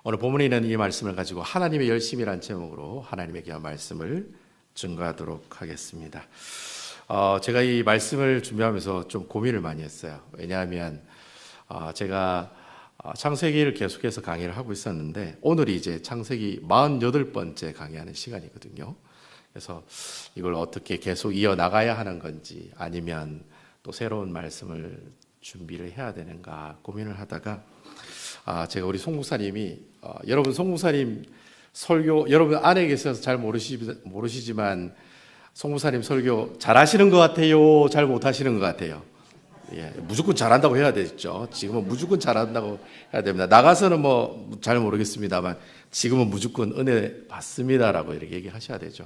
오늘 본문에 있는 이 말씀을 가지고 하나님의 열심이란 제목으로 하나님의 귀한 말씀을 증거하도록 하겠습니다. 제가 이 말씀을 준비하면서 좀 고민을 많이 했어요. 왜냐하면 제가 창세기를 계속해서 강의를 하고 있었는데 오늘이 이제 창세기 48번째 강의하는 시간이거든요. 그래서 이걸 어떻게 계속 이어나가야 하는 건지 아니면 또 새로운 말씀을 준비를 해야 되는가 고민을 하다가 제가 우리 송목사님이 여러분 송목사님 설교 여러분 안에 계셔서 잘 모르시지만 송목사님 설교 잘하시는 것 같아요, 잘 못하시는 것 같아요? 예, 무조건 잘한다고 해야 되죠. 지금은 무조건 잘한다고 해야 됩니다. 나가서는 뭐 잘 모르겠습니다만 지금은 무조건 은혜 받습니다라고 이렇게 얘기하셔야 되죠.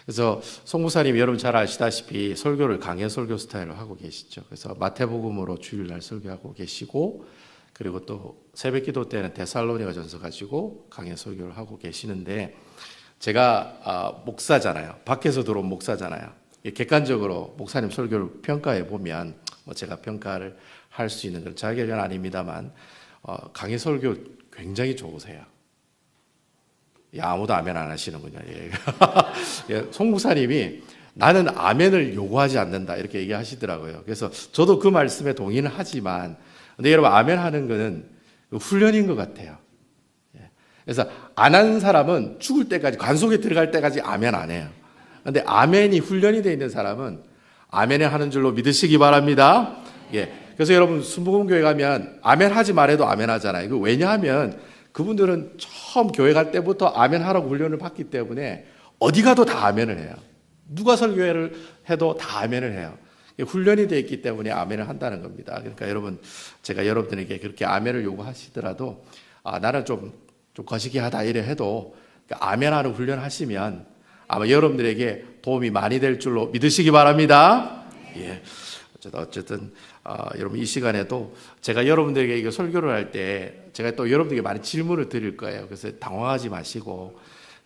그래서 송목사님 여러분 잘 아시다시피 설교를 강해 설교 스타일로 하고 계시죠. 그래서 마태복음으로 주일날 설교하고 계시고 그리고 또 새벽기도 때는 데살로니가전서 가지고 강해 설교를 하고 계시는데 제가 목사잖아요. 밖에서 들어온 목사잖아요. 객관적으로 목사님 설교를 평가해 보면 제가 평가를 할 수 있는 건 자격은 아닙니다만 강해 설교 굉장히 좋으세요. 아무도 아멘 안 하시는군요. 예. 송 목사님이 나는 아멘을 요구하지 않는다 이렇게 얘기하시더라고요. 그래서 저도 그 말씀에 동의는 하지만 근데 여러분 아멘 하는 거는 훈련인 것 같아요. 그래서 안 하는 사람은 죽을 때까지 관속에 들어갈 때까지 아멘 안 해요. 근데 아멘이 훈련이 되어 있는 사람은 아멘을 하는 줄로 믿으시기 바랍니다. 예. 그래서 여러분 순복음교회 가면 아멘 하지 말아도 아멘 하잖아요. 이거 왜냐하면 그분들은 처음 교회 갈 때부터 아멘 하라고 훈련을 받기 때문에 어디 가도 다 아멘을 해요. 누가 설교회를 해도 다 아멘을 해요. 훈련이 되어 있기 때문에 아멘을 한다는 겁니다. 그러니까 여러분 제가 여러분들에게 그렇게 아멘을 요구하시더라도 나는 좀 거시기하다 이래 해도 아멘하는 훈련을 하시면 아마 여러분들에게 도움이 많이 될 줄로 믿으시기 바랍니다. 예. 어쨌든 여러분 이 시간에도 제가 여러분들에게 이거 설교를 할 때 제가 또 여러분들에게 많은 질문을 드릴 거예요. 그래서 당황하지 마시고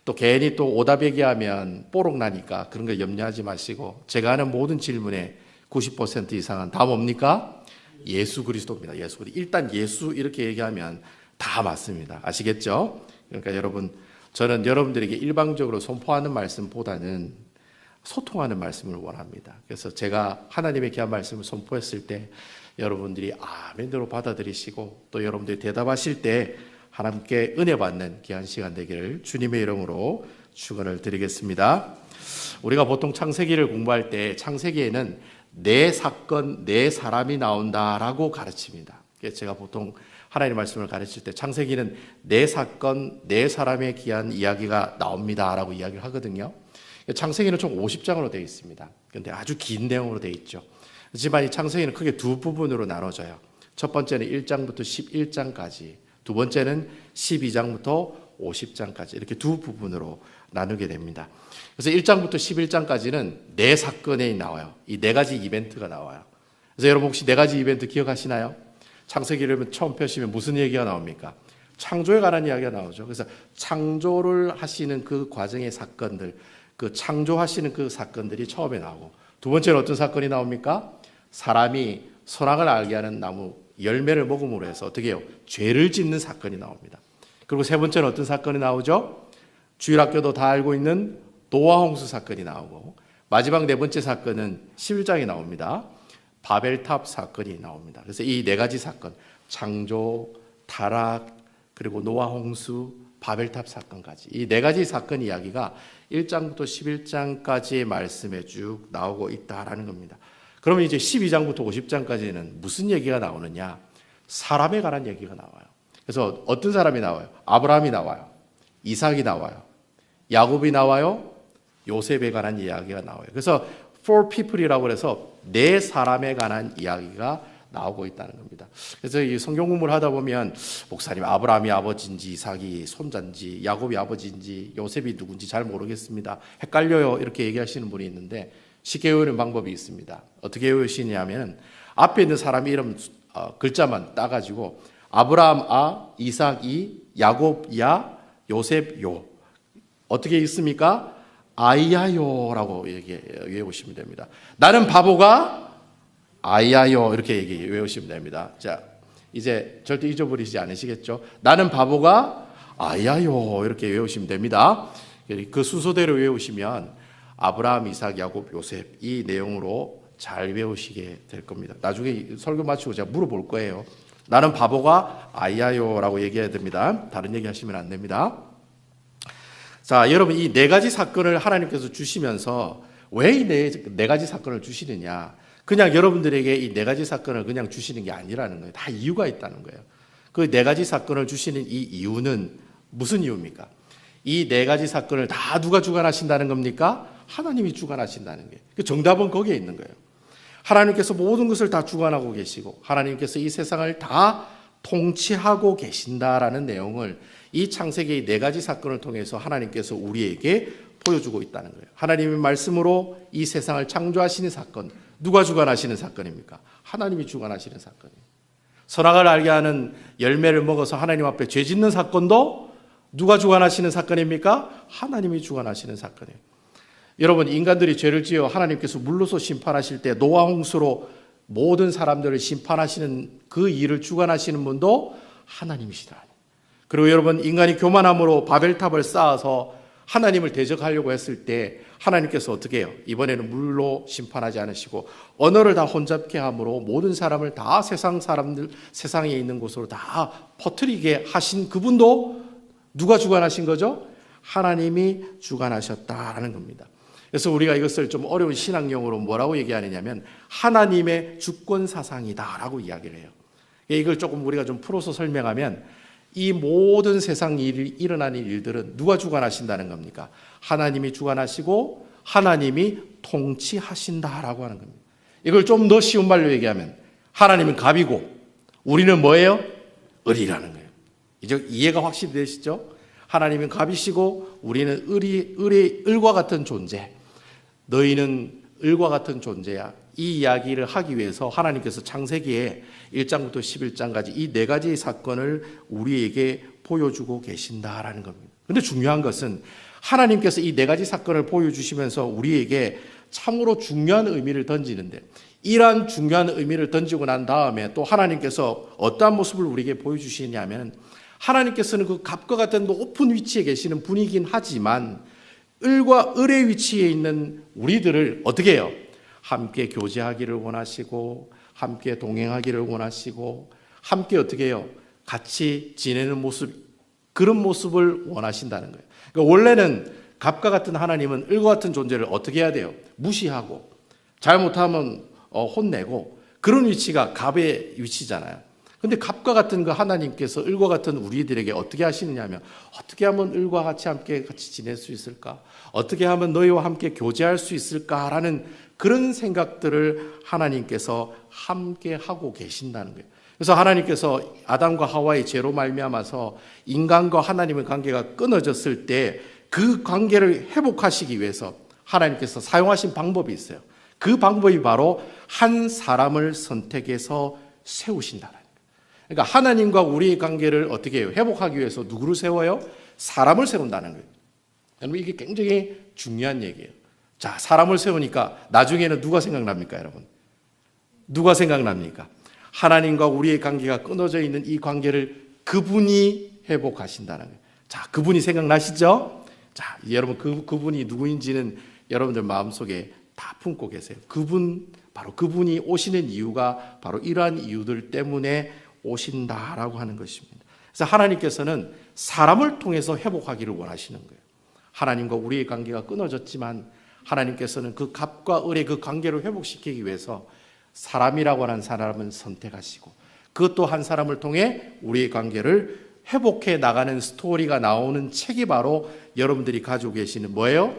또 괜히 또 오답 얘기하면 뽀록 나니까 그런 거 염려하지 마시고 제가 하는 모든 질문에 90% 이상은 다 뭡니까? 예수 그리스도입니다. 예수 그리스도. 일단 예수 이렇게 얘기하면 다 맞습니다. 아시겠죠? 그러니까 여러분 저는 여러분들에게 일방적으로 선포하는 말씀보다는 소통하는 말씀을 원합니다. 그래서 제가 하나님의 귀한 말씀을 선포했을 때 여러분들이 아멘으로 받아들이시고 또 여러분들이 대답하실 때 하나님께 은혜 받는 귀한 시간 되기를 주님의 이름으로 축원을 드리겠습니다. 우리가 보통 창세기를 공부할 때 창세기에는 네 사건, 네 사람이 나온다라고 가르칩니다. 제가 보통 하나님의 말씀을 가르칠 때 창세기는 네 사건, 네 사람의 귀한 이야기가 나옵니다라고 이야기를 하거든요. 창세기는 총 50장으로 되어 있습니다. 그런데 아주 긴 내용으로 되어 있죠. 하지만 이 창세기는 크게 두 부분으로 나눠져요. 첫 번째는 1장부터 11장까지, 두 번째는 12장부터 50장까지 이렇게 두 부분으로 나누게 됩니다. 그래서 1장부터 11장까지는 네 사건이 나와요. 이 네 가지 이벤트가 나와요. 그래서 여러분 혹시 네 가지 이벤트 기억하시나요? 창세기를 처음 펴시면 무슨 얘기가 나옵니까? 창조에 관한 이야기가 나오죠. 그래서 창조를 하시는 그 과정의 사건들, 그 창조하시는 그 사건들이 처음에 나오고 두 번째는 어떤 사건이 나옵니까? 사람이 선악을 알게 하는 나무 열매를 먹음으로 해서 어떻게 해요? 죄를 짓는 사건이 나옵니다. 그리고 세 번째는 어떤 사건이 나오죠? 주일학교도 다 알고 있는 노아 홍수 사건이 나오고 마지막 네 번째 사건은 11장이 나옵니다. 바벨탑 사건이 나옵니다. 그래서 이 네 가지 사건, 창조, 타락, 그리고 노아 홍수, 바벨탑 사건까지 이 네 가지 사건 이야기가 1장부터 11장까지의 말씀에 쭉 나오고 있다라는 겁니다. 그러면 이제 12장부터 50장까지는 무슨 얘기가 나오느냐? 사람에 관한 얘기가 나와요. 그래서 어떤 사람이 나와요? 아브라함이 나와요. 이삭이 나와요. 야곱이 나와요. 요셉에 관한 이야기가 나와요. 그래서 for people이라고 해서 네 사람에 관한 이야기가 나오고 있다는 겁니다. 그래서 이 성경 공부를 하다 보면 목사님 아브라함이 아버지인지 이삭이 손자인지 야곱이 아버지인지 요셉이 누군지 잘 모르겠습니다. 헷갈려요. 이렇게 얘기하시는 분이 있는데 쉽게 외우는 방법이 있습니다. 어떻게 외우시냐면 앞에 있는 사람 이름 글자만 따가지고 아브라함 아, 이삭 이, 야곱 야, 요셉 요. 어떻게 읽습니까? 아이야요라고 외우시면 됩니다. 나는 바보가 아이야요 이렇게 외우시면 됩니다. 자, 이제 절대 잊어버리지 않으시겠죠? 나는 바보가 아야요 이렇게 외우시면 됩니다. 그 순서대로 외우시면 아브라함, 이삭, 야곱, 요셉 이 내용으로 잘 외우시게 될 겁니다. 나중에 설교 마치고 제가 물어볼 거예요. 나는 바보가 아야요라고 얘기해야 됩니다. 다른 얘기 하시면 안 됩니다. 자, 여러분 이 네 가지 사건을 하나님께서 주시면서 왜 이 네 가지 사건을 주시느냐? 그냥 여러분들에게 이 네 가지 사건을 그냥 주시는 게 아니라는 거예요. 다 이유가 있다는 거예요. 그 네 가지 사건을 주시는 이 이유는 무슨 이유입니까? 이 네 가지 사건을 다 누가 주관하신다는 겁니까? 하나님이 주관하신다는 거예요. 그 정답은 거기에 있는 거예요. 하나님께서 모든 것을 다 주관하고 계시고 하나님께서 이 세상을 다 통치하고 계신다라는 내용을 이 창세기의 네 가지 사건을 통해서 하나님께서 우리에게 보여주고 있다는 거예요. 하나님의 말씀으로 이 세상을 창조하시는 사건, 누가 주관하시는 사건입니까? 하나님이 주관하시는 사건이에요. 선악을 알게 하는 열매를 먹어서 하나님 앞에 죄 짓는 사건도 누가 주관하시는 사건입니까? 하나님이 주관하시는 사건이에요. 여러분, 인간들이 죄를 지어 하나님께서 물로서 심판하실 때 노아 홍수로 모든 사람들을 심판하시는 그 일을 주관하시는 분도 하나님이시다. 그리고 여러분, 인간이 교만함으로 바벨탑을 쌓아서 하나님을 대적하려고 했을 때 하나님께서 어떻게 해요? 이번에는 물로 심판하지 않으시고 언어를 다 혼잡케 함으로 모든 사람을 다 세상에 있는 곳으로 다 퍼뜨리게 하신 그분도 누가 주관하신 거죠? 하나님이 주관하셨다라는 겁니다. 그래서 우리가 이것을 좀 어려운 신학용어로 뭐라고 얘기하느냐면 하나님의 주권 사상이다라고 이야기를 해요. 이걸 조금 우리가 좀 풀어서 설명하면 이 모든 세상 일어나는 일들은 누가 주관하신다는 겁니까? 하나님이 주관하시고 하나님이 통치하신다라고 하는 겁니다. 이걸 좀 더 쉬운 말로 얘기하면 하나님은 갑이고 우리는 뭐예요? 을이라는 거예요. 이제 이해가 확실히 되시죠? 하나님은 갑이시고 우리는 을과 같은 존재. 너희는 을과 같은 존재야. 이 이야기를 하기 위해서 하나님께서 창세기에 1장부터 11장까지 이 네 가지 사건을 우리에게 보여주고 계신다라는 겁니다. 그런데 중요한 것은 하나님께서 이 네 가지 사건을 보여주시면서 우리에게 참으로 중요한 의미를 던지는데 이러한 중요한 의미를 던지고 난 다음에 또 하나님께서 어떠한 모습을 우리에게 보여주시냐면 하나님께서는 그 갑과 같은 높은 위치에 계시는 분이긴 하지만 을과 을의 위치에 있는 우리들을 어떻게 해요? 함께 교제하기를 원하시고 함께 동행하기를 원하시고 함께 어떻게 해요? 같이 지내는 모습, 그런 모습을 원하신다는 거예요. 그러니까 원래는 갑과 같은 하나님은 을과 같은 존재를 어떻게 해야 돼요? 무시하고 잘못하면 혼내고 그런 위치가 갑의 위치잖아요. 근데 갑과 같은 그 하나님께서 을과 같은 우리들에게 어떻게 하시느냐 하면 어떻게 하면 을과 같이 지낼 수 있을까? 어떻게 하면 너희와 함께 교제할 수 있을까라는 그런 생각들을 하나님께서 함께 하고 계신다는 거예요. 그래서 하나님께서 아담과 하와의 죄로 말미암아서 인간과 하나님의 관계가 끊어졌을 때 그 관계를 회복하시기 위해서 하나님께서 사용하신 방법이 있어요. 그 방법이 바로 한 사람을 선택해서 세우신다는 거예요. 그러니까 하나님과 우리의 관계를 어떻게 해요? 회복하기 위해서 누구를 세워요? 사람을 세운다는 거예요. 여러분 이게 굉장히 중요한 얘기예요. 자, 사람을 세우니까 나중에는 누가 생각납니까, 여러분? 누가 생각납니까? 하나님과 우리의 관계가 끊어져 있는 이 관계를 그분이 회복하신다는 거예요. 자, 그분이 생각나시죠? 자, 여러분 그분이 누구인지는 여러분들 마음속에 다 품고 계세요. 바로 그분이 오시는 이유가 바로 이러한 이유들 때문에 오신다라고 하는 것입니다. 그래서 하나님께서는 사람을 통해서 회복하기를 원하시는 거예요. 하나님과 우리의 관계가 끊어졌지만 하나님께서는 그 갑과 을의 그 관계를 회복시키기 위해서 사람이라고 하는 사람을 선택하시고 그것도 한 사람을 통해 우리의 관계를 회복해 나가는 스토리가 나오는 책이 바로 여러분들이 가지고 계시는 뭐예요?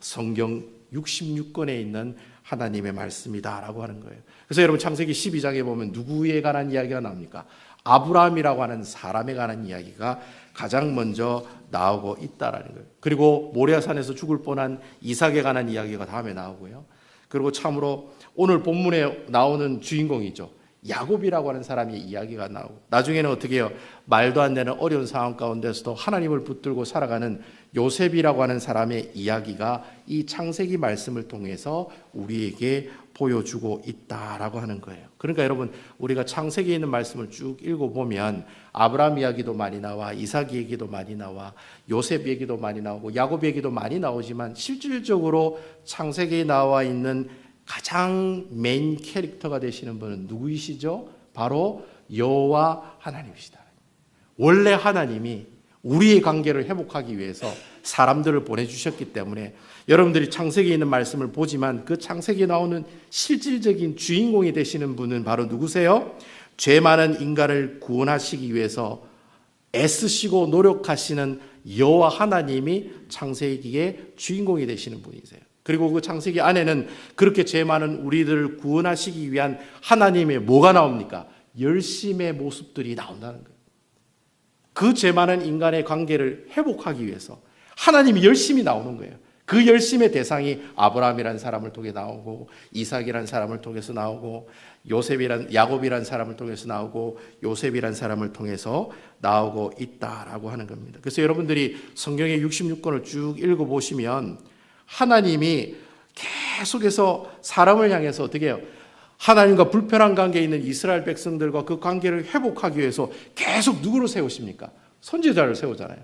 성경 66권에 있는 하나님의 말씀이다라고 하는 거예요. 그래서 여러분 창세기 12장에 보면 누구에 관한 이야기가 나옵니까? 아브라함이라고 하는 사람에 관한 이야기가 가장 먼저 나오고 있다라는 거예요. 그리고 모리아산에서 죽을 뻔한 이삭에 관한 이야기가 다음에 나오고요. 그리고 참으로 오늘 본문에 나오는 주인공이죠. 야곱이라고 하는 사람의 이야기가 나오고 나중에는 어떻게 해요? 말도 안 되는 어려운 상황 가운데서도 하나님을 붙들고 살아가는 요셉이라고 하는 사람의 이야기가 이 창세기 말씀을 통해서 우리에게 보여주고 있다라고 하는 거예요. 그러니까 여러분, 우리가 창세기에 있는 말씀을 쭉 읽어보면 아브라함 이야기도 많이 나와, 이삭 얘기도 많이 나와, 요셉 얘기도 많이 나오고 야곱 얘기도 많이 나오지만 실질적으로 창세기에 나와 있는 가장 메인 캐릭터가 되시는 분은 누구이시죠? 바로 여호와 하나님이시다. 원래 하나님이 우리의 관계를 회복하기 위해서 사람들을 보내주셨기 때문에 여러분들이 창세기에 있는 말씀을 보지만 그 창세기에 나오는 실질적인 주인공이 되시는 분은 바로 누구세요? 죄 많은 인간을 구원하시기 위해서 애쓰시고 노력하시는 여호와 하나님이 창세기의 주인공이 되시는 분이세요. 그리고 그 창세기 안에는 그렇게 죄 많은 우리들을 구원하시기 위한 하나님의 뭐가 나옵니까? 열심의 모습들이 나온다는 거예요. 그 죄 많은 인간의 관계를 회복하기 위해서 하나님이 열심히 나오는 거예요. 그 열심의 대상이 아브라함이라는 사람을 통해 나오고, 이삭이라는 사람을 통해서 나오고, 야곱이라는 사람을 통해서 나오고, 요셉이라는 사람을 통해서 나오고 있다라고 하는 겁니다. 그래서 여러분들이 성경의 66권을 쭉 읽어보시면 하나님이 계속해서 사람을 향해서 어떻게 해요? 하나님과 불편한 관계에 있는 이스라엘 백성들과 그 관계를 회복하기 위해서 계속 누구를 세우십니까? 선지자를 세우잖아요.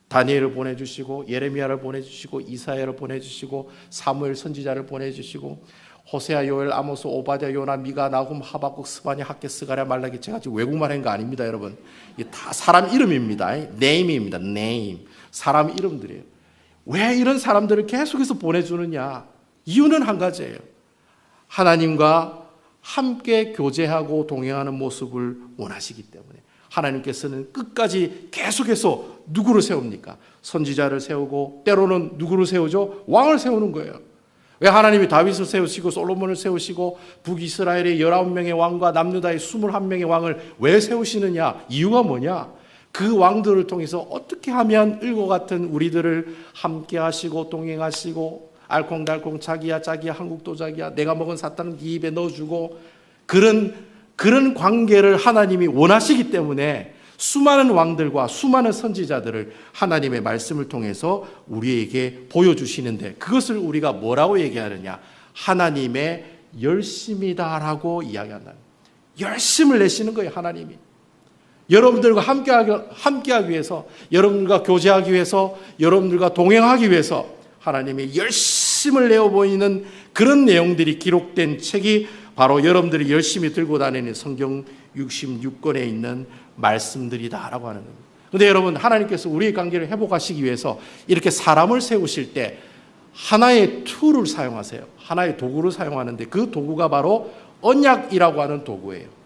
다니엘을 보내주시고, 예레미야를 보내주시고, 이사야를 보내주시고, 사무엘 선지자를 보내주시고, 호세아, 요엘, 아모스, 오바댜, 요나, 미가, 나훔, 하박국, 스바냐, 학개, 스가랴, 말라기. 제가 지금 외국말 한 거 아닙니다, 여러분. 이게 다 사람 이름입니다. 네임입니다. 네임. 사람 이름들이에요. 왜 이런 사람들을 계속해서 보내주느냐? 이유는 한 가지예요. 하나님과 함께 교제하고 동행하는 모습을 원하시기 때문에 하나님께서는 끝까지 계속해서 누구를 세웁니까? 선지자를 세우고, 때로는 누구를 세우죠? 왕을 세우는 거예요. 왜 하나님이 다윗을 세우시고 솔로몬을 세우시고 북이스라엘의 19명의 왕과 남유다의 21명의 왕을 왜 세우시느냐? 이유가 뭐냐? 그 왕들을 통해서 어떻게 하면 을과 같은 우리들을 함께 하시고 동행하시고, 알콩달콩 자기야 한국도 자기야, 내가 먹은 사탕은 네 입에 넣어주고, 그런 관계를 하나님이 원하시기 때문에 수많은 왕들과 수많은 선지자들을 하나님의 말씀을 통해서 우리에게 보여주시는데, 그것을 우리가 뭐라고 얘기하느냐? 하나님의 열심이다라고 이야기한다. 열심을 내시는 거예요, 하나님이. 여러분들과 함께하기 위해서, 여러분들과 교제하기 위해서, 여러분들과 동행하기 위해서 하나님이 열심을 내어 보이는 그런 내용들이 기록된 책이 바로 여러분들이 열심히 들고 다니는 성경 66권에 있는 말씀들이다라고 하는 겁니다. 그런데 여러분, 하나님께서 우리의 관계를 회복하시기 위해서 이렇게 사람을 세우실 때 하나의 툴을 사용하세요. 하나의 도구를 사용하는데 그 도구가 바로 언약이라고 하는 도구예요.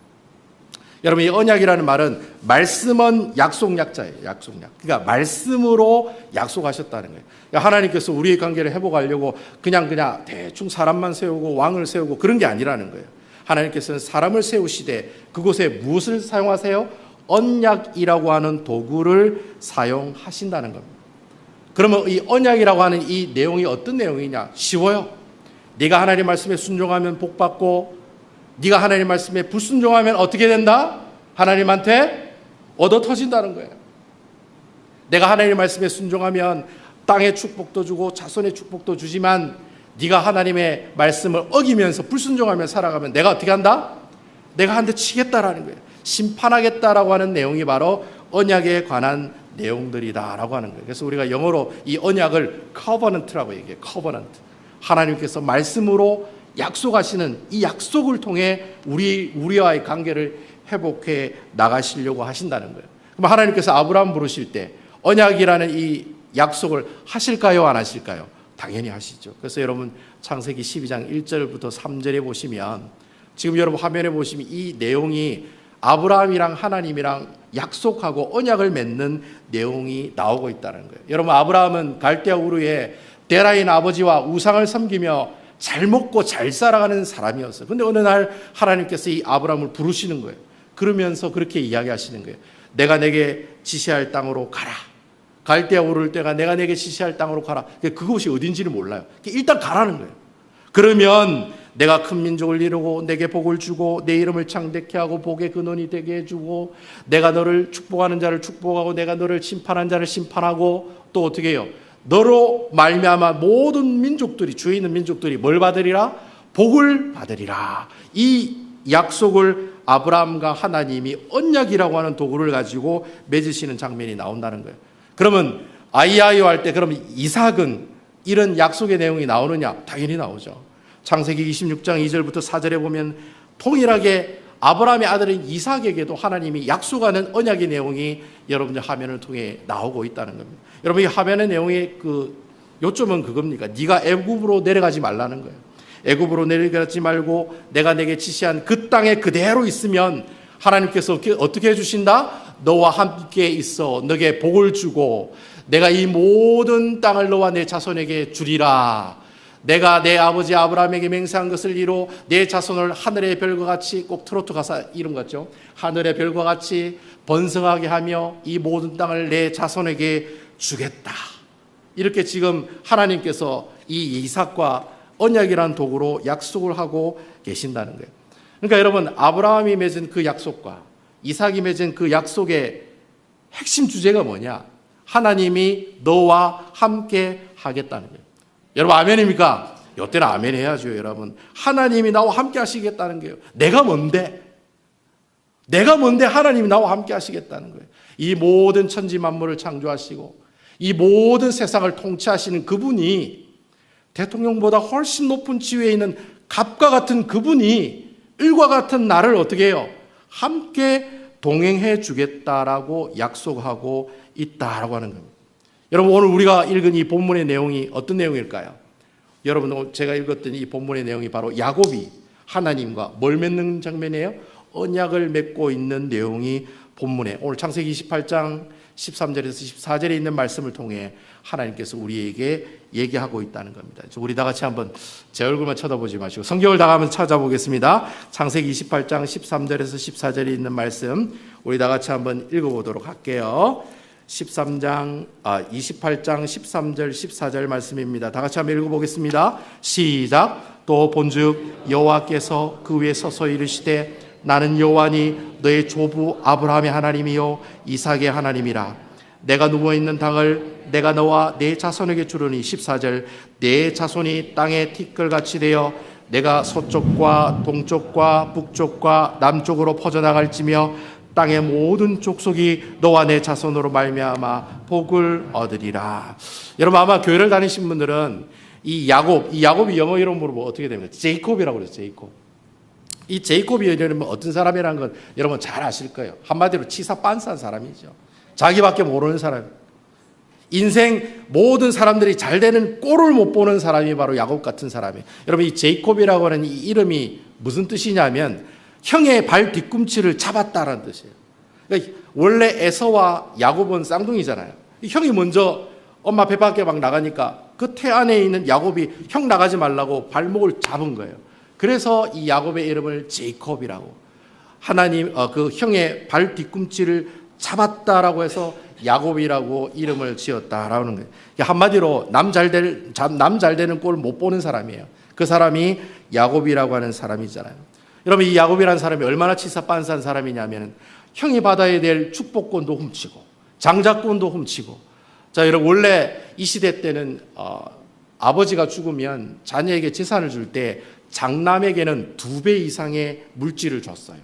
여러분, 이 언약이라는 말은 말씀은 약속약자예요. 약속약. 그러니까 말씀으로 약속하셨다는 거예요. 그러니까 하나님께서 우리의 관계를 회복하려고 그냥 대충 사람만 세우고 왕을 세우고 그런 게 아니라는 거예요. 하나님께서는 사람을 세우시되 그곳에 무엇을 사용하세요? 언약이라고 하는 도구를 사용하신다는 겁니다. 그러면 이 언약이라고 하는 이 내용이 어떤 내용이냐? 쉬워요. 네가 하나님 말씀에 순종하면 복받고, 네가 하나님 말씀에 불순종하면 어떻게 된다? 하나님한테 얻어 터진다는 거예요. 내가 하나님 말씀에 순종하면 땅의 축복도 주고 자손의 축복도 주지만, 네가 하나님의 말씀을 어기면서 불순종하며 살아가면 내가 어떻게 한다? 내가 한 대 치겠다라는 거예요. 심판하겠다라고 하는 내용이 바로 언약에 관한 내용들이다라고 하는 거예요. 그래서 우리가 영어로 이 언약을 covenant라고 얘기해요. covenant. 하나님께서 말씀으로 약속하시는 이 약속을 통해 우리와의 관계를 회복해 나가시려고 하신다는 거예요. 그럼 하나님께서 아브라함 부르실 때 언약이라는 이 약속을 하실까요? 안 하실까요? 당연히 하시죠. 그래서 여러분, 창세기 12장 1절부터 3절에 보시면, 지금 여러분 화면에 보시면 이 내용이 아브라함이랑 하나님이랑 약속하고 언약을 맺는 내용이 나오고 있다는 거예요. 여러분, 아브라함은 갈대아 우르에 데라인 아버지와 우상을 섬기며 잘 먹고 잘 살아가는 사람이었어요. 그런데 어느 날 하나님께서 이 아브라함을 부르시는 거예요. 그러면서 그렇게 이야기하시는 거예요. 내가 내게 지시할 땅으로 가라. 갈대아 우르를 때가 내가 내게 지시할 땅으로 가라. 그것이 어딘지를 몰라요. 일단 가라는 거예요. 그러면 내가 큰 민족을 이루고 내게 복을 주고 내 이름을 창대케 하고 복의 근원이 되게 해주고, 내가 너를 축복하는 자를 축복하고 내가 너를 심판한 자를 심판하고, 또 어떻게 해요? 너로 말미암아 모든 민족들이, 주에 있는 민족들이 뭘 받으리라? 복을 받으리라. 이 약속을 아브라함과 하나님이 언약이라고 하는 도구를 가지고 맺으시는 장면이 나온다는 거예요. 그러면 아이아이오 할 때 그러면 이삭은 이런 약속의 내용이 나오느냐? 당연히 나오죠. 창세기 26장 2절부터 4절에 보면 통일하게 아브라함의 아들인 이삭에게도 하나님이 약속하는 언약의 내용이 여러분들 화면을 통해 나오고 있다는 겁니다. 여러분 이 화면의 내용의 요점은 그겁니까? 네가 애굽으로 내려가지 말라는 거예요. 애굽으로 내려가지 말고 내가 내게 지시한 그 땅에 그대로 있으면 하나님께서 어떻게 해주신다? 너와 함께 있어 너에게 복을 주고 내가 이 모든 땅을 너와 내 자손에게 주리라. 내가 내 아버지 아브라함에게 맹세한 것을 이루 내 자손을 하늘의 별과 같이, 꼭 트로트 가사 이름 같죠? 하늘의 별과 같이 번성하게 하며 이 모든 땅을 내 자손에게 주겠다. 이렇게 지금 하나님께서 이 이삭과 언약이라는 도구로 약속을 하고 계신다는 거예요. 그러니까 여러분 아브라함이 맺은 그 약속과 이삭이 맺은 그 약속의 핵심 주제가 뭐냐? 하나님이 너와 함께 하겠다는 거예요. 여러분 아멘입니까? 이때는 아멘 해야죠. 여러분 하나님이 나와 함께 하시겠다는 거예요. 내가 뭔데 하나님이 나와 함께 하시겠다는 거예요. 이 모든 천지 만물을 창조하시고 이 모든 세상을 통치하시는 그분이, 대통령보다 훨씬 높은 지위에 있는 갑과 같은 그분이 일과 같은 나를 어떻게 해요? 함께 동행해 주겠다라고 약속하고 있다라고 하는 겁니다. 여러분 오늘 우리가 읽은 이 본문의 내용이 어떤 내용일까요? 여러분 오늘 제가 읽었던 이 본문의 내용이 바로 야곱이 하나님과 뭘 맺는 장면이에요? 언약을 맺고 있는 내용이 본문에 오늘 창세기 28장 13절에서 14절에 있는 말씀을 통해 하나님께서 우리에게 얘기하고 있다는 겁니다. 우리 다 같이 한번 제 얼굴만 쳐다보지 마시고 성경을 다 한번 찾아보겠습니다. 창세기 28장 13절에서 14절에 있는 말씀 우리 다 같이 한번 읽어보도록 할게요. 28장 13절 14절 말씀입니다. 다 같이 한번 읽어보겠습니다. 시작. 또 본즉 여호와께서 그 위에 서서 이르시되 나는 여호와니 너의 조부 아브라함의 하나님이요 이삭의 하나님이라. 내가 누워있는 땅을 내가 너와 네 자손에게 주르니 14절 네 자손이 땅의 티끌같이 되어 내가 서쪽과 동쪽과 북쪽과 남쪽으로 퍼져나갈지며 땅의 모든 족속이 너와 내 자손으로 말미암아 복을 얻으리라. 여러분 아마 교회를 다니신 분들은 이 야곱이 영어 이름으로 뭐 어떻게 됩니까? 제이콥이라고 그래요. 제이콥. 이 제이콥이 이름은 어떤 사람이라는 건 여러분 잘 아실 거예요. 한마디로 치사 빤스한 사람이죠. 자기밖에 모르는 사람. 인생 모든 사람들이 잘 되는 꼴을 못 보는 사람이 바로 야곱 같은 사람이에요. 여러분 이 제이콥이라고 하는 이 이름이 무슨 뜻이냐면 형의 발 뒤꿈치를 잡았다라는 뜻이에요. 그러니까 원래 에서와 야곱은 쌍둥이잖아요. 형이 먼저 엄마 배 밖에 막 나가니까 그 태 안에 있는 야곱이 형 나가지 말라고 발목을 잡은 거예요. 그래서 이 야곱의 이름을 제이콥이라고, 하나님 그 형의 발 뒤꿈치를 잡았다라고 해서 야곱이라고 이름을 지었다라는 거예요. 한마디로 남 잘 되는 꼴을 못 보는 사람이에요. 그 사람이 야곱이라고 하는 사람이잖아요. 여러분 이 야곱이라는 사람이 얼마나 치사빤스한 사람이냐면 형이 받아야 될 축복권도 훔치고 장자권도 훔치고. 자 여러분 원래 이 시대 때는 아버지가 죽으면 자녀에게 재산을 줄 때 장남에게는 2배 이상의 물질을 줬어요.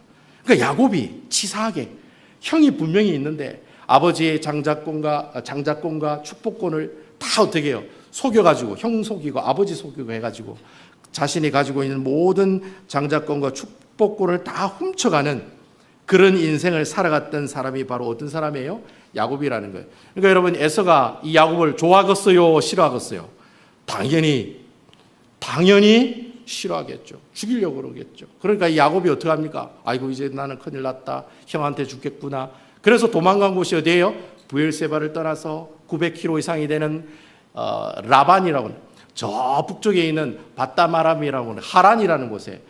그러니까 야곱이 치사하게 형이 분명히 있는데 아버지의 장자권과 축복권을 다 어떻게 해요? 속여가지고 형 속이고 아버지 속이고 해가지고 자신이 가지고 있는 모든 장자권과 축복권을 다 훔쳐가는 그런 인생을 살아갔던 사람이 바로 어떤 사람이에요? 야곱이라는 거예요. 그러니까 여러분 에서가 이 야곱을 좋아하겠어요? 싫어하겠어요? 당연히 싫어하겠죠. 죽이려고 그러겠죠. 그러니까 이 야곱이 어떻게 합니까? 아이고 이제 나는 큰일 났다. 형한테 죽겠구나. 그래서 도망간 곳이 어디예요? 브엘세바를 떠나서 900km 이상이 되는 라반이라고 하는 저 북쪽에 있는 바다마람이라고 하는 하란이라는 곳에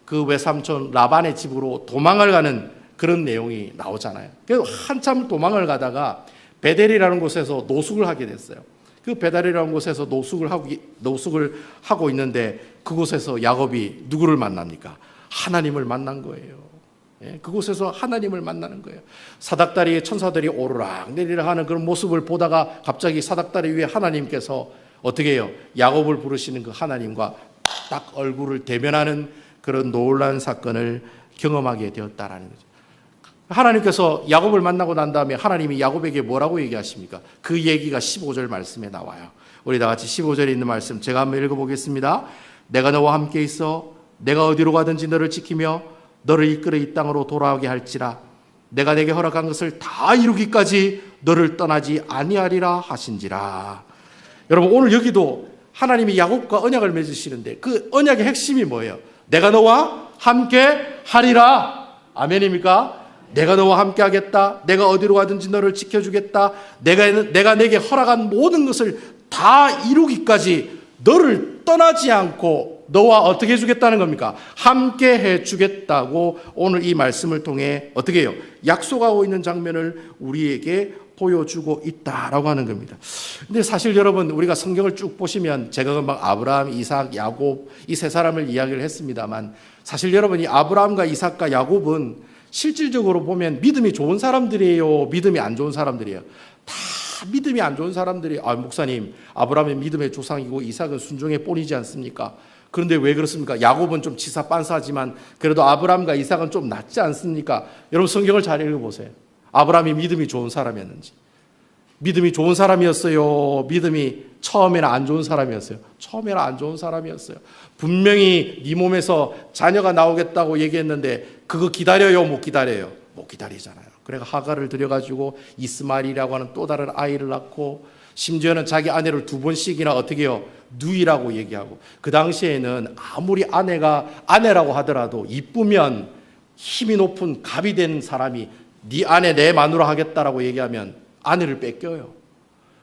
그 외삼촌 라반의 집으로 도망을 가는 그런 내용이 나오잖아요. 그래서 한참 도망을 가다가 베델이라는 곳에서 노숙을 하게 됐어요. 그 베델이라는 곳에서 노숙을 하고 있는데 그곳에서 야곱이 누구를 만납니까? 하나님을 만난 거예요. 그곳에서 하나님을 만나는 거예요. 사닥다리에 천사들이 오르락 내리락 하는 그런 모습을 보다가 갑자기 사닥다리 위에 하나님께서 어떻게 해요? 야곱을 부르시는 그 하나님과 딱 얼굴을 대면하는 그런 놀라운 사건을 경험하게 되었다라는 거죠. 하나님께서 야곱을 만나고 난 다음에 하나님이 야곱에게 뭐라고 얘기하십니까? 그 얘기가 15절 말씀에 나와요. 우리 다 같이 15절에 있는 말씀 제가 한번 읽어보겠습니다. 내가 너와 함께 있어 내가 어디로 가든지 너를 지키며 너를 이끌어 이 땅으로 돌아오게 할지라 내가 내게 허락한 것을 다 이루기까지 너를 떠나지 아니하리라 하신지라. 여러분 오늘 여기도 하나님이 야곱과 언약을 맺으시는데 그 언약의 핵심이 뭐예요? 내가 너와 함께 하리라. 아멘입니까? 내가 너와 함께 하겠다. 내가 어디로 가든지 너를 지켜주겠다. 내가 내게 허락한 모든 것을 다 이루기까지 너를 떠나지 않고 너와 어떻게 해주겠다는 겁니까? 함께 해주겠다고 오늘 이 말씀을 통해 어떻게 해요? 약속하고 있는 장면을 우리에게 보여주고 있다라고 하는 겁니다. 근데 사실 여러분 우리가 성경을 쭉 보시면 제가 막 아브라함, 이삭, 야곱 이 세 사람을 이야기를 했습니다만 사실 여러분 이 아브라함과 이삭과 야곱은 실질적으로 보면 믿음이 좋은 사람들이에요? 믿음이 안 좋은 사람들이에요? 다 믿음이 안 좋은 사람들이 목사님 아브라함은 믿음의 조상이고 이삭은 순종의 본이지 않습니까? 그런데 왜 그렇습니까? 야곱은 좀 치사 빤사하지만 그래도 아브라함과 이삭은 좀 낫지 않습니까? 여러분 성경을 잘 읽어보세요. 아브라함이 믿음이 좋은 사람이었는지. 믿음이 좋은 사람이었어요? 믿음이 처음에는 안 좋은 사람이었어요? 처음에는 안 좋은 사람이었어요. 분명히 네 몸에서 자녀가 나오겠다고 얘기했는데 그거 기다려요? 못 기다려요? 못 기다리잖아요. 그래서 하갈을 들여가지고 이스마엘이라고 하는 또 다른 아이를 낳고 심지어는 자기 아내를 2번씩이나 어떻게 해요? 누이라고 얘기하고 그 당시에는 아무리 아내가 아내라고 하더라도 이쁘면 힘이 높은 갑이 된 사람이 네 아내 내 마누라 하겠다라고 얘기하면 아내를 뺏겨요.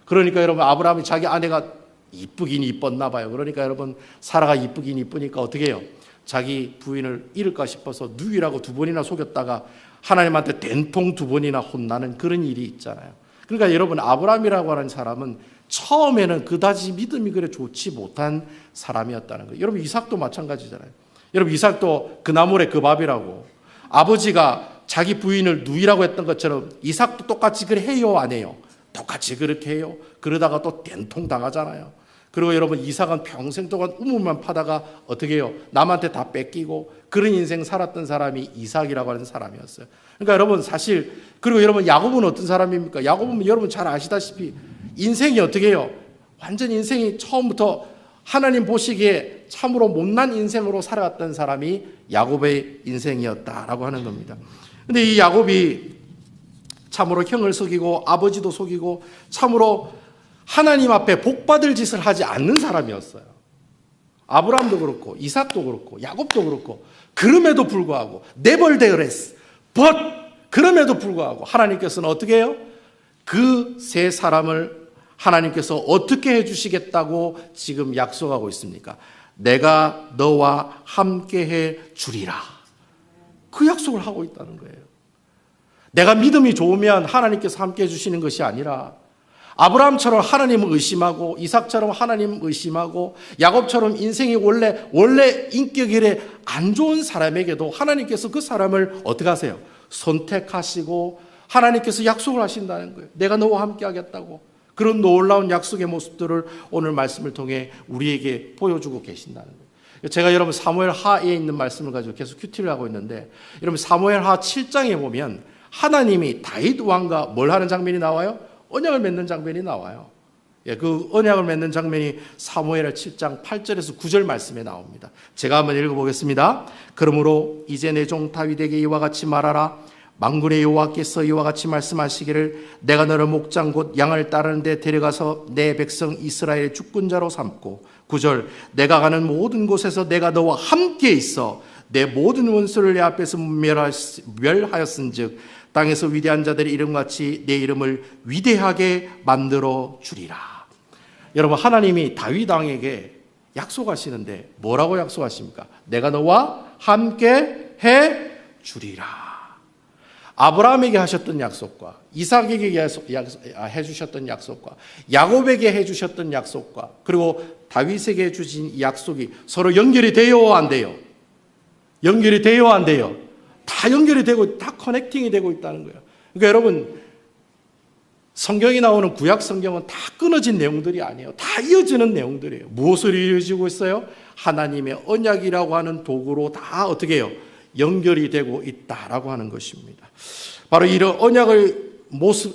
그러니까 여러분 아브라함이 자기 아내가 이쁘긴 이뻤나 봐요. 그러니까 여러분 사라가 이쁘긴 이쁘니까 어떻게 해요? 자기 부인을 잃을까 싶어서 누이라고 2번이나 속였다가 하나님한테 된통 2번이나 혼나는 그런 일이 있잖아요. 그러니까 여러분 아브라함이라고 하는 사람은 처음에는 그다지 믿음이 그래 좋지 못한 사람이었다는 거예요. 여러분 이삭도 마찬가지잖아요. 여러분 이삭도 그 나물의 그 밥이라고 아버지가 자기 부인을 누이라고 했던 것처럼 이삭도 똑같이 그래 해요 안 해요? 똑같이 그렇게 해요. 그러다가 또 된통 당하잖아요. 그리고 여러분 이삭은 평생 동안 우물만 파다가 어떻게 해요? 남한테 다 뺏기고 그런 인생 살았던 사람이 이삭이라고 하는 사람이었어요. 그러니까 여러분 사실 그리고 여러분 야곱은 어떤 사람입니까? 야곱은 여러분 잘 아시다시피 인생이 어떻게 해요? 완전 인생이 처음부터 하나님 보시기에 참으로 못난 인생으로 살아갔던 사람이 야곱의 인생이었다라고 하는 겁니다. 근데 이 야곱이 참으로 형을 속이고 아버지도 속이고 참으로 하나님 앞에 복받을 짓을 하지 않는 사람이었어요. 아브라함도 그렇고 이삭도 그렇고 야곱도 그렇고 그럼에도 불구하고 never there is but 그럼에도 불구하고 하나님께서는 어떻게 해요? 그 세 사람을 하나님께서 어떻게 해주시겠다고 지금 약속하고 있습니까? 내가 너와 함께해 주리라. 그 약속을 하고 있다는 거예요. 내가 믿음이 좋으면 하나님께서 함께해 주시는 것이 아니라 아브라함처럼 하나님을 의심하고 이삭처럼 하나님을 의심하고 야곱처럼 인생이 원래 인격이 안 좋은 사람에게도 하나님께서 그 사람을 어떻게 하세요? 선택하시고 하나님께서 약속을 하신다는 거예요. 내가 너와 함께 하겠다고. 그런 놀라운 약속의 모습들을 오늘 말씀을 통해 우리에게 보여주고 계신다는 거예요. 제가 여러분 사무엘 하에 있는 말씀을 가지고 계속 큐티를 하고 있는데 여러분 사무엘 하 7장에 보면 하나님이 다윗 왕과 뭘 하는 장면이 나와요? 언약을 맺는 장면이 나와요. 그 언약을 맺는 장면이 사무엘 7장 8절에서 9절 말씀에 나옵니다. 제가 한번 읽어보겠습니다. 그러므로 이제 내 종 다윗에게 이와 같이 말하라. 만군의 여호와께서 이와 같이 말씀하시기를 내가 너를 목장 곧 양을 따르는 데 데려가서 내 백성 이스라엘의 주권자로 삼고 9절 내가 가는 모든 곳에서 내가 너와 함께 있어 내 모든 원수를 내 앞에서 멸하였은즉 땅에서 위대한 자들의 이름같이 내 이름을 위대하게 만들어 주리라. 여러분 하나님이 다윗 왕에게 약속하시는데 뭐라고 약속하십니까? 내가 너와 함께 해 주리라. 아브라함에게 하셨던 약속과 이삭에게 해주셨던 약속과 야곱에게 해주셨던 약속과 그리고 다윗에게 해주신 약속이 서로 연결이 돼요 안 돼요? 연결이 돼요 안 돼요? 다 연결이 되고 다 커넥팅이 되고 있다는 거예요. 그러니까 여러분 성경이 나오는 구약 성경은 다 끊어진 내용들이 아니에요. 다 이어지는 내용들이에요. 무엇을 이어지고 있어요? 하나님의 언약이라고 하는 도구로 다 어떻게 해요? 연결이 되고 있다라고 하는 것입니다. 바로 이런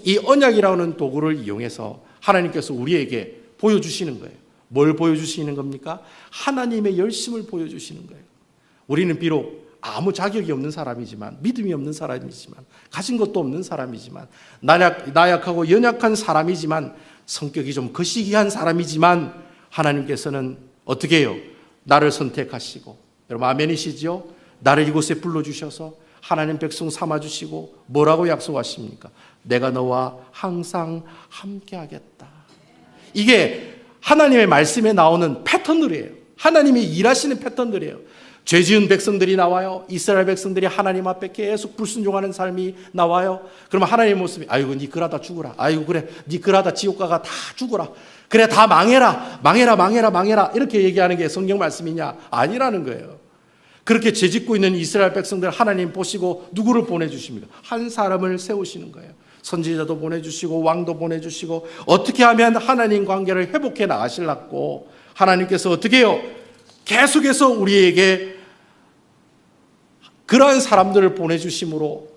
이 언약이라는 도구를 이용해서 하나님께서 우리에게 보여주시는 거예요. 뭘 보여주시는 겁니까? 하나님의 열심을 보여주시는 거예요. 우리는 비록 아무 자격이 없는 사람이지만, 믿음이 없는 사람이지만, 가진 것도 없는 사람이지만, 나약하고 연약한 사람이지만, 성격이 좀 거시기한 사람이지만, 하나님께서는 어떻게 해요? 나를 선택하시고, 여러분 아멘이시죠? 나를 이곳에 불러주셔서 하나님 백성 삼아주시고 뭐라고 약속하십니까? 내가 너와 항상 함께하겠다. 이게 하나님의 말씀에 나오는 패턴들이에요. 하나님이 일하시는 패턴들이에요. 죄 지은 백성들이 나와요. 이스라엘 백성들이 하나님 앞에 계속 불순종하는 삶이 나와요. 그러면 하나님의 모습이 아이고 니 그러다 죽어라. 아이고 그래 니 그러다 지옥 가가 다 죽어라. 그래 다 망해라 이렇게 얘기하는 게 성경 말씀이냐? 아니라는 거예요. 그렇게 죄짓고 있는 이스라엘 백성들 하나님 보시고 누구를 보내주십니까? 한 사람을 세우시는 거예요. 선지자도 보내주시고 왕도 보내주시고 어떻게 하면 하나님 관계를 회복해 나가시려고 하나님께서 어떻게 해요? 계속해서 우리에게 그러한 사람들을 보내주심으로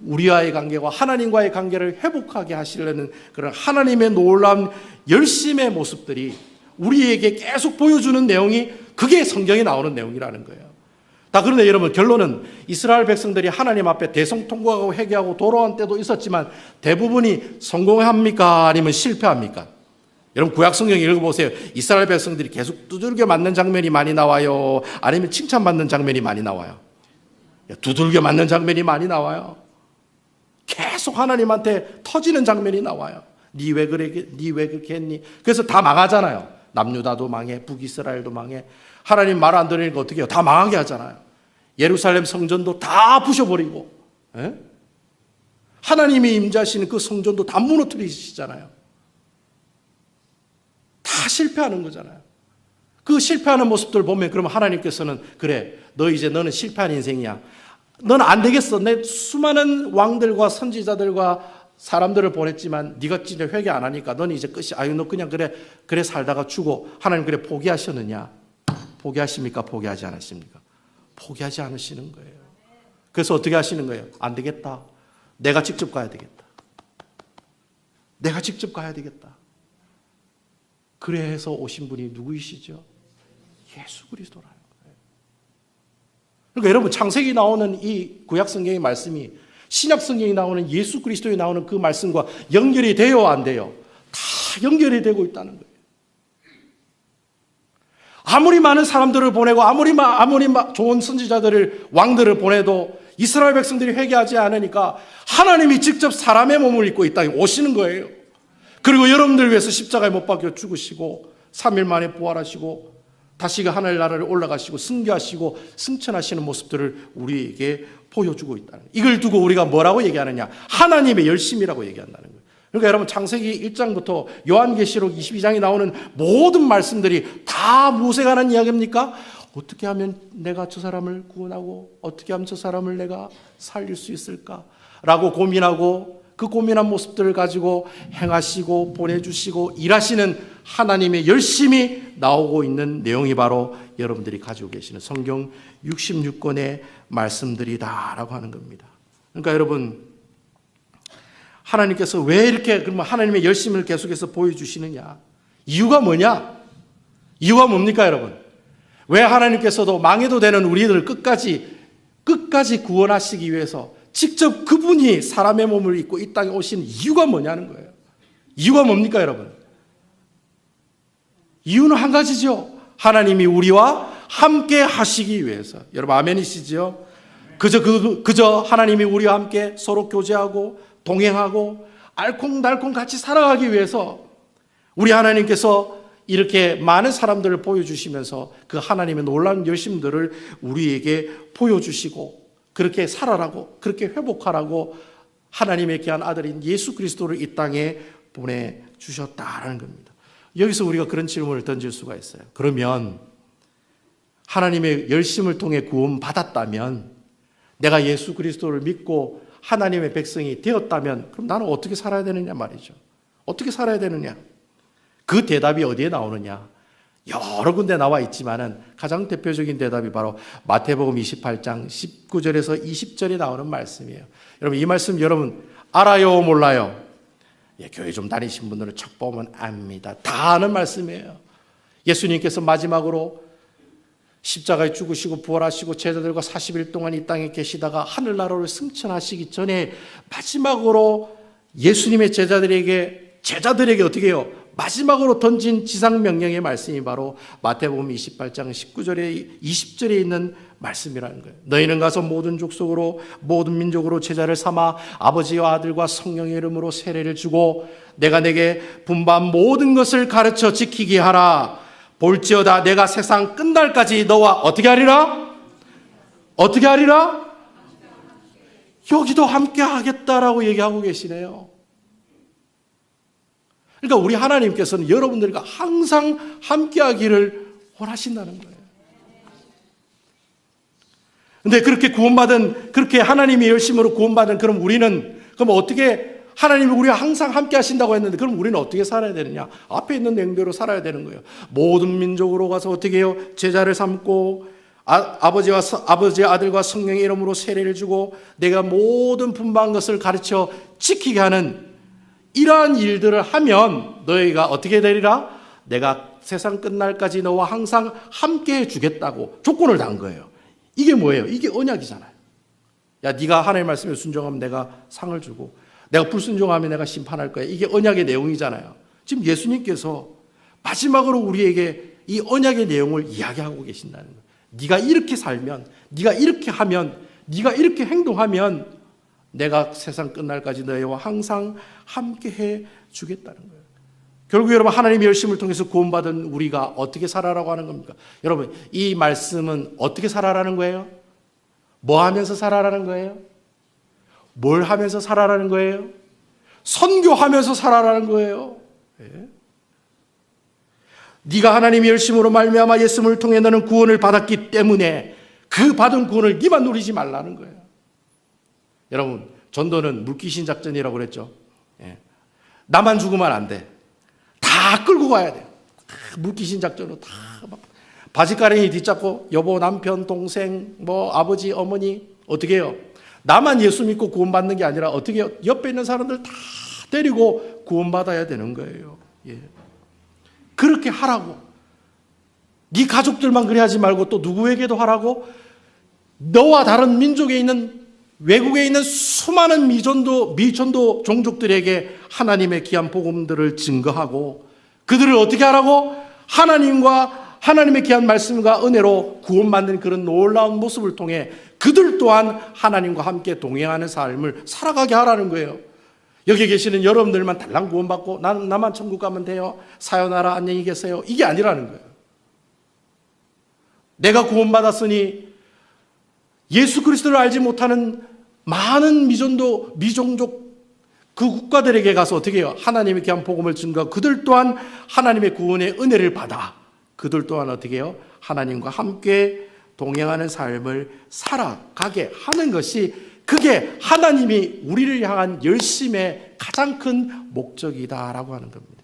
우리와의 관계와 하나님과의 관계를 회복하게 하시려는 그런 하나님의 놀라운 열심의 모습들이 우리에게 계속 보여주는 내용이 그게 성경에 나오는 내용이라는 거예요. 그런데 여러분 결론은 이스라엘 백성들이 하나님 앞에 대성통곡하고 회개하고 돌아온 때도 있었지만 대부분이 성공합니까? 아니면 실패합니까? 여러분 구약 성경 읽어보세요. 이스라엘 백성들이 계속 두들겨 맞는 장면이 많이 나와요? 아니면 칭찬받는 장면이 많이 나와요? 두들겨 맞는 장면이 많이 나와요. 계속 하나님한테 터지는 장면이 나와요. 니 왜 그렇게 했니? 그래서 다 망하잖아요. 남유다도 망해, 북이스라엘도 망해. 하나님 말 안 들으니까 어떻게 해요? 다 망하게 하잖아요. 예루살렘 성전도 다 부셔버리고, 하나님이 임재하시는 그 성전도 다 무너뜨리시잖아요. 다 실패하는 거잖아요. 그 실패하는 모습들 보면 그러면 하나님께서는 그래, 너는 실패한 인생이야. 너는 안 되겠어. 내 수많은 왕들과 선지자들과 사람들을 보냈지만 네가 진짜 회개 안 하니까 너는 이제 끝이. 아유 너 그냥 그래 살다가 죽어. 하나님 그래 포기하셨느냐? 포기하십니까? 포기하지 않으십니까? 포기하지 않으시는 거예요. 그래서 어떻게 하시는 거예요? 안 되겠다. 내가 직접 가야 되겠다. 내가 직접 가야 되겠다. 그래서 오신 분이 누구이시죠? 예수 그리스도라는 거예요. 그러니까 여러분 창세기 나오는 이 구약 성경의 말씀이 신약 성경이 나오는 예수 그리스도에 나오는 그 말씀과 연결이 돼요? 안 돼요? 다 연결이 되고 있다는 거예요. 아무리 많은 사람들을 보내고 아무리 좋은 선지자들을 왕들을 보내도 이스라엘 백성들이 회개하지 않으니까 하나님이 직접 사람의 몸을 입고 이 땅에 오시는 거예요. 그리고 여러분들 위해서 십자가에 못 박혀 죽으시고 3일 만에 부활하시고 다시 그 하늘나라를 올라가시고 승계하시고 승천하시는 모습들을 우리에게 보여주고 있다는 거예요. 이걸 두고 우리가 뭐라고 얘기하느냐? 하나님의 열심이라고 얘기한다는 거예요. 그러니까 여러분 창세기 1장부터 요한계시록 22장에 나오는 모든 말씀들이 다 무엇에 관한 이야기입니까? 어떻게 하면 내가 저 사람을 구원하고 어떻게 하면 저 사람을 내가 살릴 수 있을까? 라고 고민하고 그 고민한 모습들을 가지고 행하시고 보내주시고 일하시는 하나님의 열심이 나오고 있는 내용이 바로 여러분들이 가지고 계시는 성경 66권의 말씀들이다라고 하는 겁니다. 그러니까 여러분 하나님께서 왜 이렇게 그러면 하나님의 열심을 계속해서 보여주시느냐? 이유가 뭐냐? 이유가 뭡니까 여러분? 왜 하나님께서도 망해도 되는 우리들을 끝까지 구원하시기 위해서 직접 그분이 사람의 몸을 입고 이 땅에 오신 이유가 뭐냐는 거예요. 이유가 뭡니까 여러분? 이유는 한 가지죠. 하나님이 우리와 함께 하시기 위해서. 여러분 아멘이시죠? 그저 하나님이 우리와 함께 서로 교제하고 동행하고 알콩달콩 같이 살아가기 위해서 우리 하나님께서 이렇게 많은 사람들을 보여주시면서 그 하나님의 놀라운 열심들을 우리에게 보여주시고 그렇게 살아라고 그렇게 회복하라고 하나님의 귀한 아들인 예수 그리스도를 이 땅에 보내주셨다라는 겁니다. 여기서 우리가 그런 질문을 던질 수가 있어요. 그러면 하나님의 열심을 통해 구원받았다면 내가 예수 그리스도를 믿고 하나님의 백성이 되었다면 그럼 나는 어떻게 살아야 되느냐 말이죠. 어떻게 살아야 되느냐? 그 대답이 어디에 나오느냐? 여러 군데 나와 있지만은 가장 대표적인 대답이 바로 마태복음 28장 19절에서 20절에 나오는 말씀이에요. 여러분, 이 말씀 여러분 알아요, 몰라요? 예, 교회 좀 다니신 분들은 척 보면 압니다. 다 아는 말씀이에요. 예수님께서 마지막으로 십자가에 죽으시고 부활하시고 제자들과 40일 동안 이 땅에 계시다가 하늘나라로 승천하시기 전에 마지막으로 예수님의 제자들에게 어떻게 해요? 마지막으로 던진 지상 명령의 말씀이 바로 마태복음 28장 19절에 20절에 있는 말씀이라는 거예요. 너희는 가서 모든 족속으로 모든 민족으로 제자를 삼아 아버지와 아들과 성령의 이름으로 세례를 주고 내가 내게 분반 모든 것을 가르쳐 지키게 하라. 볼지어다 내가 세상 끝날까지 너와 어떻게 하리라? 어떻게 하리라? 여기도 함께 하겠다라고 얘기하고 계시네요. 그러니까 우리 하나님께서는 여러분들과 항상 함께 하기를 원하신다는 거예요. 근데 그렇게 하나님의 열심으로 구원받은 그럼 우리는 어떻게 하나님이 우리와 항상 함께 하신다고 했는데 그럼 우리는 어떻게 살아야 되느냐? 앞에 있는 내용대로 살아야 되는 거예요. 모든 민족으로 가서 어떻게 해요? 제자를 삼고 아버지 아들과 성령의 이름으로 세례를 주고 내가 모든 분반 것을 가르쳐 지키게 하는 이러한 일들을 하면 너희가 어떻게 되리라? 내가 세상 끝날까지 너와 항상 함께 해주겠다고 조건을 단 거예요. 이게 뭐예요? 이게 언약이잖아요. 야, 네가 하나님의 말씀에 순종하면 내가 상을 주고 내가 불순종하면 내가 심판할 거야. 이게 언약의 내용이잖아요. 지금 예수님께서 마지막으로 우리에게 이 언약의 내용을 이야기하고 계신다는 거예요. 네가 이렇게 살면, 네가 이렇게 하면, 네가 이렇게 행동하면 내가 세상 끝날까지 너희와 항상 함께해 주겠다는 거예요. 결국 여러분 하나님의 열심을 통해서 구원받은 우리가 어떻게 살아라고 하는 겁니까? 여러분 이 말씀은 어떻게 살아라는 거예요? 뭐 하면서 살아라는 거예요? 뭘 하면서 살아라는 거예요? 선교하면서 살아라는 거예요. 예. 네가 하나님의 열심으로 말미암아 예수님을 통해 너는 구원을 받았기 때문에 그 받은 구원을 네만 누리지 말라는 거예요. 여러분 전도는 물귀신 작전이라고 그랬죠. 예. 나만 죽으면 안 돼. 다 끌고 가야 돼요. 물귀신 작전으로 다 막 바지가랭이 뒤잡고 여보, 남편, 동생, 아버지, 어머니 어떻게 해요? 나만 예수 믿고 구원받는 게 아니라 어떻게 해요? 옆에 있는 사람들 다 데리고 구원받아야 되는 거예요. 예. 그렇게 하라고. 네 가족들만 그래 하지 말고 또 누구에게도 하라고. 너와 다른 민족에 있는 외국에 있는 수많은 미전도 종족들에게 하나님의 귀한 복음들을 증거하고 그들을 어떻게 하라고? 하나님의 귀한 말씀과 은혜로 구원받는 그런 놀라운 모습을 통해 그들 또한 하나님과 함께 동행하는 삶을 살아가게 하라는 거예요. 여기 계시는 여러분들만 달랑 구원받고 나만 천국 가면 돼요. 사요나라 안녕히 계세요. 이게 아니라는 거예요. 내가 구원받았으니 예수 그리스도를 알지 못하는 많은 미종족 그 국가들에게 가서 어떻게 해요? 하나님의 귀한 복음을 증거하고 그들 또한 하나님의 구원의 은혜를 받아 그들 또한 어떻게 해요? 하나님과 함께 동행하는 삶을 살아가게 하는 것이 그게 하나님이 우리를 향한 열심의 가장 큰 목적이다라고 하는 겁니다.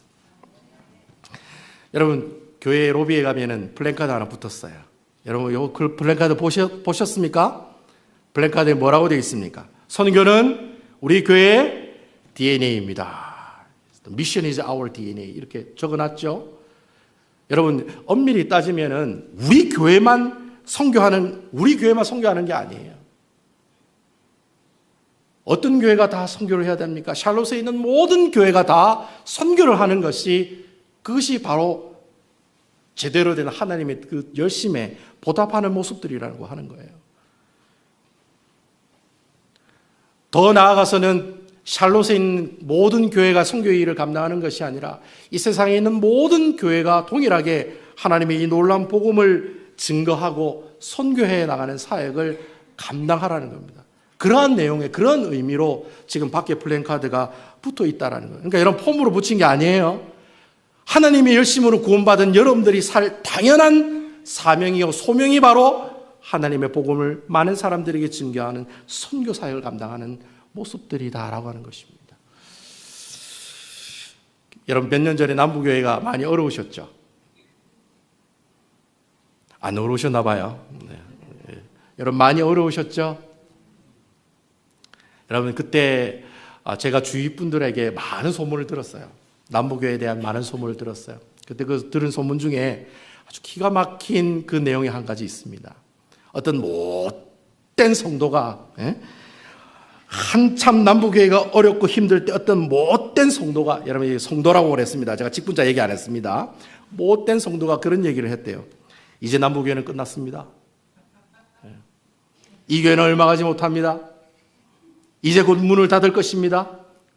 여러분 교회 로비에 가면은 플랜카드 하나 붙었어요. 여러분 그 플랜카드 보셨습니까? 플랜카드에 뭐라고 되어 있습니까? 선교는 우리 교회의 DNA입니다. Mission is our DNA 이렇게 적어놨죠. 여러분 엄밀히 따지면은 우리 교회만 선교하는 게 아니에요. 어떤 교회가 다 선교를 해야 됩니까? 샬롯에 있는 모든 교회가 다 선교를 하는 그것이 바로 제대로 된 하나님의 그 열심에 보답하는 모습들이라고 하는 거예요. 더 나아가서는 샬롯에 있는 모든 교회가 선교의 일을 감당하는 것이 아니라 이 세상에 있는 모든 교회가 동일하게 하나님의 이 놀라운 복음을 증거하고 선교해 나가는 사역을 감당하라는 겁니다. 그러한 내용의 그런 의미로 지금 밖에 플랜카드가 붙어 있다는 거예요. 그러니까 이런 폼으로 붙인 게 아니에요. 하나님의 열심으로 구원받은 여러분들이 살 당연한 사명이요 소명이 바로 하나님의 복음을 많은 사람들에게 증거하는 선교 사역을 감당하는 모습들이다라고 하는 것입니다. 여러분 몇 년 전에 남부교회가 많이 어려우셨죠. 안 어려우셨나 봐요. 네. 여러분 많이 어려우셨죠? 여러분 그때 제가 주위 분들에게 많은 소문을 들었어요. 남부교회에 대한 많은 소문을 들었어요. 그때 그 들은 소문 중에 아주 기가 막힌 그 내용이 한 가지 있습니다. 어떤 못된 성도가 한참 남부교회가 어렵고 힘들 때 어떤 못된 성도가, 여러분 성도라고 그랬습니다. 제가 직분자 얘기 안 했습니다. 못된 성도가 그런 얘기를 했대요. 이제 남부교회는 끝났습니다. 이 교회는 얼마 가지 못합니다. 이제 곧 문을 닫을 것입니다.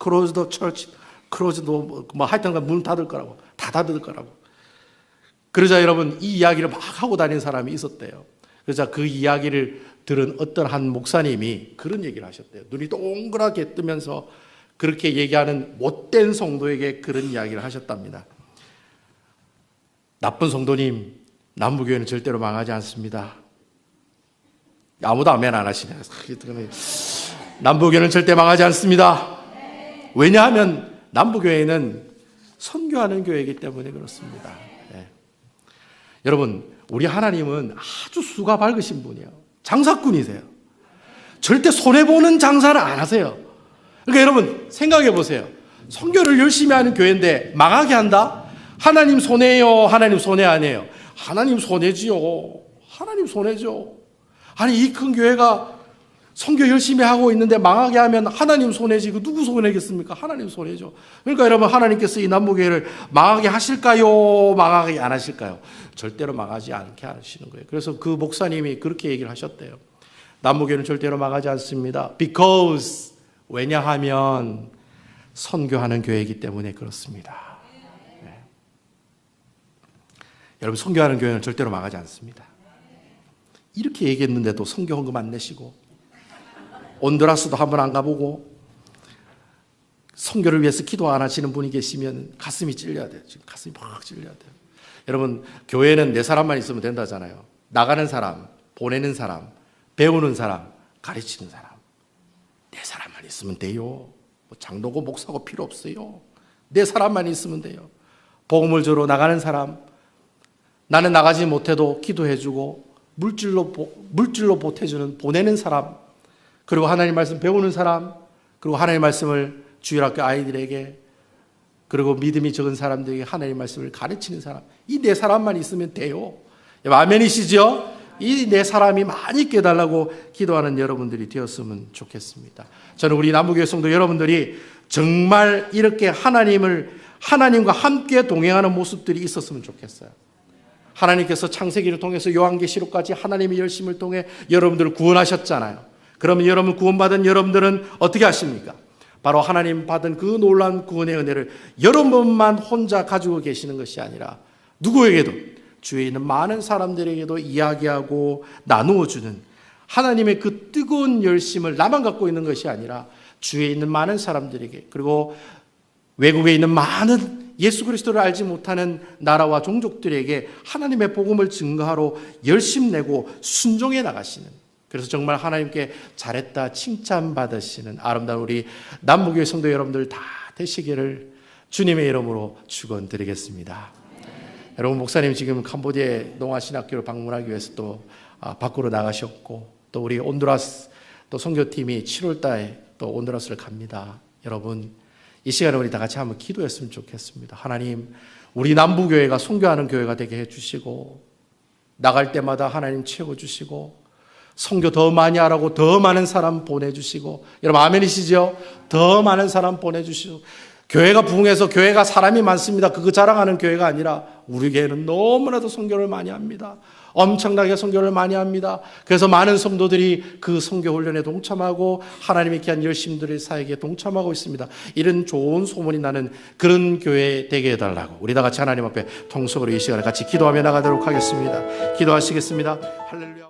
Close the church, close the 뭐 하여튼 문 닫을 거라고, 다 닫을 거라고. 그러자 여러분 이 이야기를 막 하고 다니는 사람이 있었대요. 그러자 그 이야기를 들은 어떤 한 목사님이 그런 얘기를 하셨대요. 눈이 동그랗게 뜨면서 그렇게 얘기하는 못된 성도에게 그런 이야기를 하셨답니다. 나쁜 성도님, 남부교회는 절대로 망하지 않습니다. 아무도 아멘 안 하시네. 남부교회는 절대 망하지 않습니다. 왜냐하면 남부교회는 선교하는 교회이기 때문에 그렇습니다. 네. 여러분, 우리 하나님은 아주 수가 밝으신 분이에요. 장사꾼이세요. 절대 손해보는 장사를 안 하세요. 그러니까 여러분 생각해 보세요. 선교를 열심히 하는 교회인데 망하게 한다? 하나님 손해요? 하나님 손해 아니에요? 하나님 손해지요. 하나님 손해죠. 아니 이 큰 교회가 선교 열심히 하고 있는데 망하게 하면 하나님 손해지. 그 누구 손해겠습니까? 하나님 손해죠. 그러니까 여러분 하나님께서 이 남부교회를 망하게 하실까요? 망하게 안 하실까요? 절대로 망하지 않게 하시는 거예요. 그래서 그 목사님이 그렇게 얘기를 하셨대요. 남부교회는 절대로 망하지 않습니다. Because 왜냐하면 선교하는 교회이기 때문에 그렇습니다. 네. 여러분 선교하는 교회는 절대로 망하지 않습니다. 이렇게 얘기했는데도 선교 헌금 안 내시고 온두라스도 한번 안 가보고 선교를 위해서 기도 안 하시는 분이 계시면 가슴이 찔려야 돼요. 지금 가슴이 막 찔려야 돼요. 여러분 교회는 네 사람만 있으면 된다잖아요. 나가는 사람, 보내는 사람, 배우는 사람, 가르치는 사람. 네 사람만 있으면 돼요. 뭐 장로고 목사고 필요 없어요. 네 사람만 있으면 돼요. 복음을 주러 나가는 사람, 나는 나가지 못해도 기도해주고 물질로 보태주는 보내는 사람, 그리고 하나님 말씀 배우는 사람, 그리고 하나님 말씀을 주일학교 아이들에게, 그리고 믿음이 적은 사람들에게 하나님 말씀을 가르치는 사람. 이 네 사람만 있으면 돼요. 아멘이시죠? 이 네 사람이 많이 있게 해달라고 기도하는 여러분들이 되었으면 좋겠습니다. 저는 우리 남부교회 성도 여러분들이 정말 이렇게 하나님과 함께 동행하는 모습들이 있었으면 좋겠어요. 하나님께서 창세기를 통해서 요한계시록까지 하나님의 열심을 통해 여러분들을 구원하셨잖아요. 그러면 여러분 구원받은 여러분들은 어떻게 하십니까? 바로 하나님 받은 그 놀라운 구원의 은혜를 여러분만 혼자 가지고 계시는 것이 아니라 누구에게도, 주위에 있는 많은 사람들에게도 이야기하고 나누어주는 하나님의 그 뜨거운 열심을 나만 갖고 있는 것이 아니라 주위에 있는 많은 사람들에게, 그리고 외국에 있는 많은 예수 그리스도를 알지 못하는 나라와 종족들에게 하나님의 복음을 증거하러 열심내고 순종해 나가시는, 그래서 정말 하나님께 잘했다 칭찬받으시는 아름다운 우리 남부교회 성도 여러분들 다 되시기를 주님의 이름으로 축원드리겠습니다. 여러분 목사님 지금 캄보디아 농아신학교를 방문하기 위해서 또 밖으로 나가셨고, 또 우리 온두라스 또 선교팀이 7월 달에 또 온두라스를 갑니다. 여러분 이 시간에 우리 다 같이 한번 기도했으면 좋겠습니다. 하나님, 우리 남부교회가 선교하는 교회가 되게 해주시고, 나갈 때마다 하나님 채워주시고, 선교 더 많이 하라고 더 많은 사람 보내주시고, 여러분 아멘이시죠? 더 많은 사람 보내주시고, 교회가 부흥해서 교회가 사람이 많습니다. 그거 자랑하는 교회가 아니라 우리 교회는 너무나도 선교를 많이 합니다. 엄청나게 선교를 많이 합니다. 그래서 많은 성도들이 그 선교 훈련에 동참하고 하나님의 귀한 열심들의 사역에 동참하고 있습니다. 이런 좋은 소문이 나는 그런 교회 되게 해달라고 우리 다 같이 하나님 앞에 통성으로 이 시간에 같이 기도하며 나가도록 하겠습니다. 기도하시겠습니다. 할렐루야.